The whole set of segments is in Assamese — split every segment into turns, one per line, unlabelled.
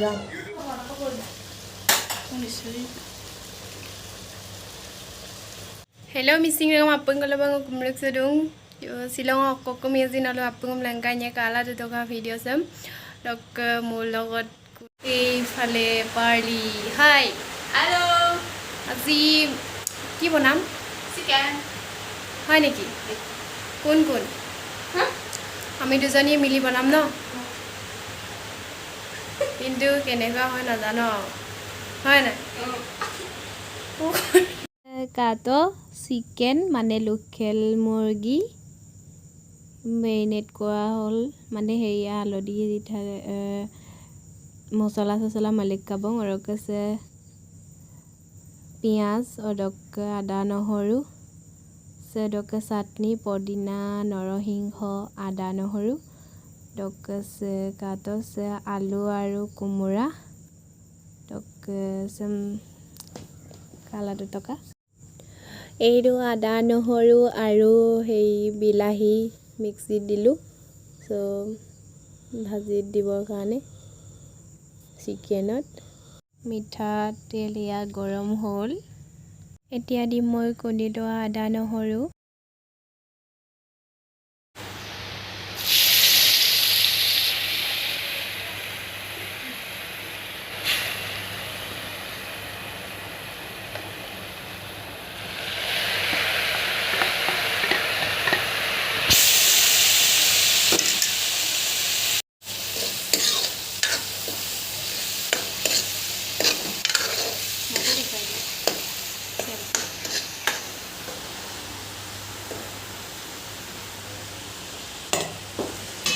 যাম Hello missing ng apung kalau bang kumrek sedung silang aku kami azin alu apung melangkanya kala tu toka video sem dok mulogot fale parli hi hello আজি কি বনাম চিকেন হয় নেকি কোন কোন আমি দুজনী মিলি বনাম ন কিন্তু কেনেকুৱা হয় নাজানো হয় না কাটো চিকেন মানে লোকেল মুৰ্গী মেৰিনেট কৰা হ'ল মানে হেৰিয়া হালধি মছলা চছলা মালিক কাবং আৰু কৈছে পিঁয়াজ অদৰক আদা নহৰু সেদক চাটনি পদিনা নৰসিংহ আদা নহৰু দকছে কাটছে আলু আৰু কোমোৰা দকছে কালাটো টকা এইটো আদা নহৰু আৰু হেই বিলাহী মিক্সিত দিলোঁ সো ভাজিত দিবৰ কাৰণে চিকেনত মিঠা তেল ইয়া গৰম হ'ল এতিয়া দিম মই কণী দোৱা আদা নহৰু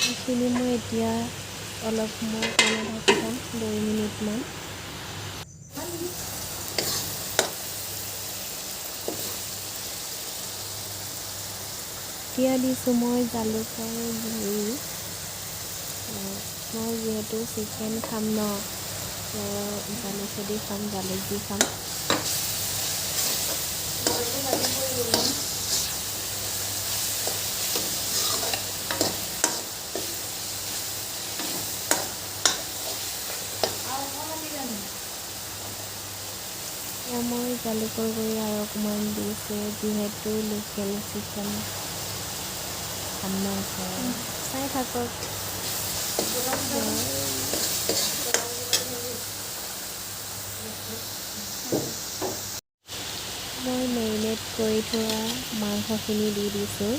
এইখিনি মই এতিয়া অলপ সময় কাৰণে ঢাকি থম 2 মিনিটমান এতিয়া দিছোঁ মই জালুকৰ গুড়ি মই যিহেতু চিকেন খাম ন জালুক দি খাম জালুক দি খাম মই জালুকৰ গুড়ি আৰু অকণমান দিছোঁ যিহেতু লোকেল চিকেন খাম ন চাই থাকক মই মেৰিনেট কৰি থোৱা মাংসখিনি দি দিছোঁ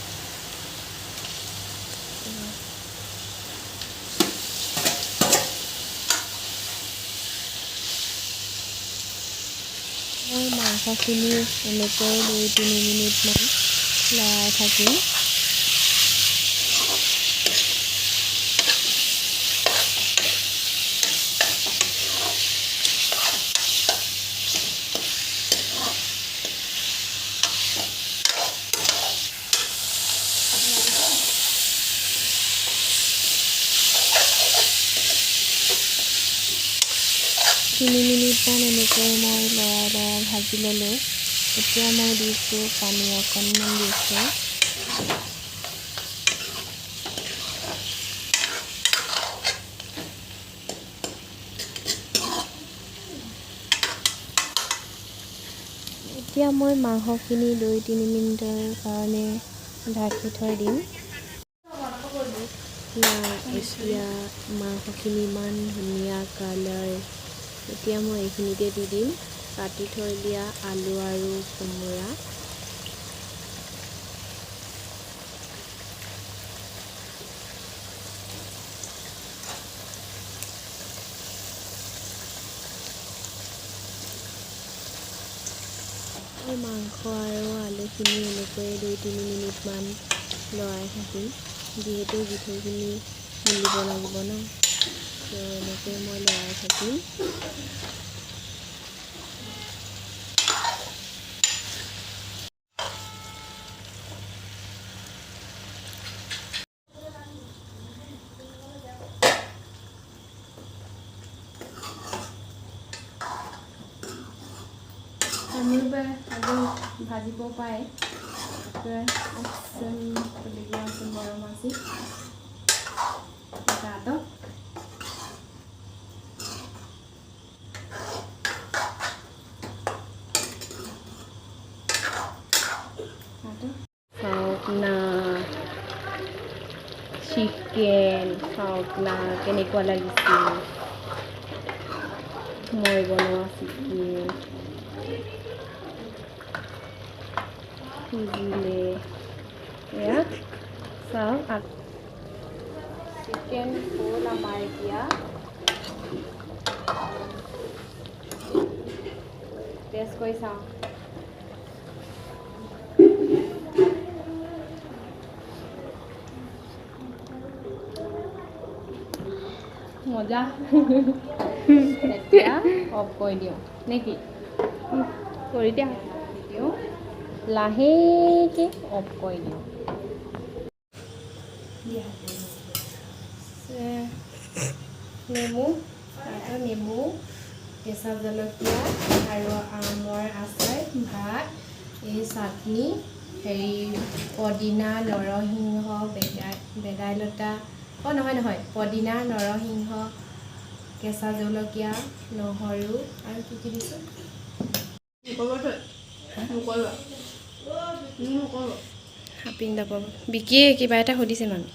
মই মাংসখিনি এনেকৈ 2-3 মিনিটমান লৰাই থাকিম তিনি মিনিটমান এনেকৈ মই লৰাই ভাজি ল'লোঁ এতিয়া মই দিছোঁ পানী অকণমান দিছোঁ এতিয়া মই মাংসখিনি 2-3 মিনিটৰ কাৰণে ঢাকি থৈ দিম এতিয়া মাংসখিনি ইমান ধুনীয়া কালাৰ এতিয়া মই এইখিনিতে দি দিম কাটি থৈ দিয়া আলু আৰু কোমোৰা মাংস আৰু আলুখিনি এনেকৈ 2-3 মিনিটমান লৰাই থাকিম যিহেতু গোটেইখিনি মিলিব লাগিব ন তো এনেকৈ মই লৰাই থাকিম ভাজিব পায় গৰম আছে চিকেন খাওক না কেনেকুৱা লাগিছে মই বনোৱা চিকেন সিজিলে এয়া চাওক চিকেন হ'ল আমাৰ এতিয়া টেষ্ট কৰি চাওঁ মজা এতিয়া অফ কৰি দিওঁ নেকি কৰি দিয়া দিওঁ লাহেকৈ অফ কৰি দিওঁ নেমু তাৰপিছত নেমু কেঁচা জলকীয়া আৰু আমৰ আচাৰ ভাত এই চাটনি হেৰি পদিনা নৰসিংহ ভেদাইলতা নহয় পদিনা নৰসিংহ কেঁচা জলকীয়া নহৰু আৰু কি দিছোঁ হাপিং দাব বিকিয়ে কিবা এটা সুধিছে মানে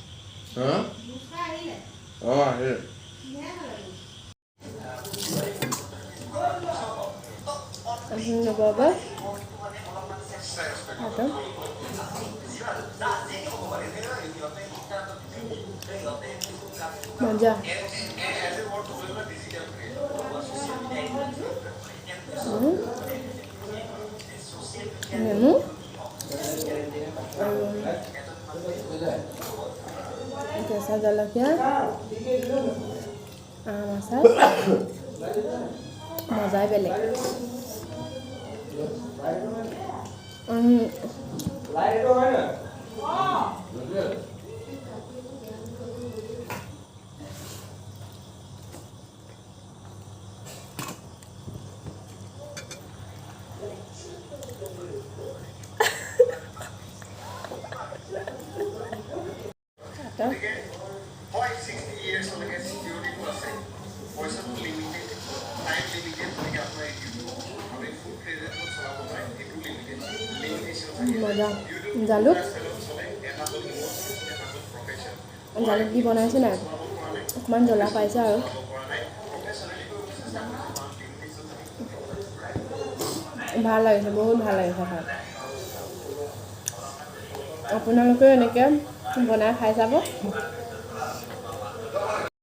মজা নেমু আৰু কেঁচা জলকীয়া আম আচাৰ মজাই বেলেগ মজা জালুক দি বনাইছে নাই অকণমান জ্বলা পাইছে আৰু ভাল লাগিছে বহুত ভাল লাগিছে খাই আপোনালোকেও এনেকৈ বনাই খাই চাব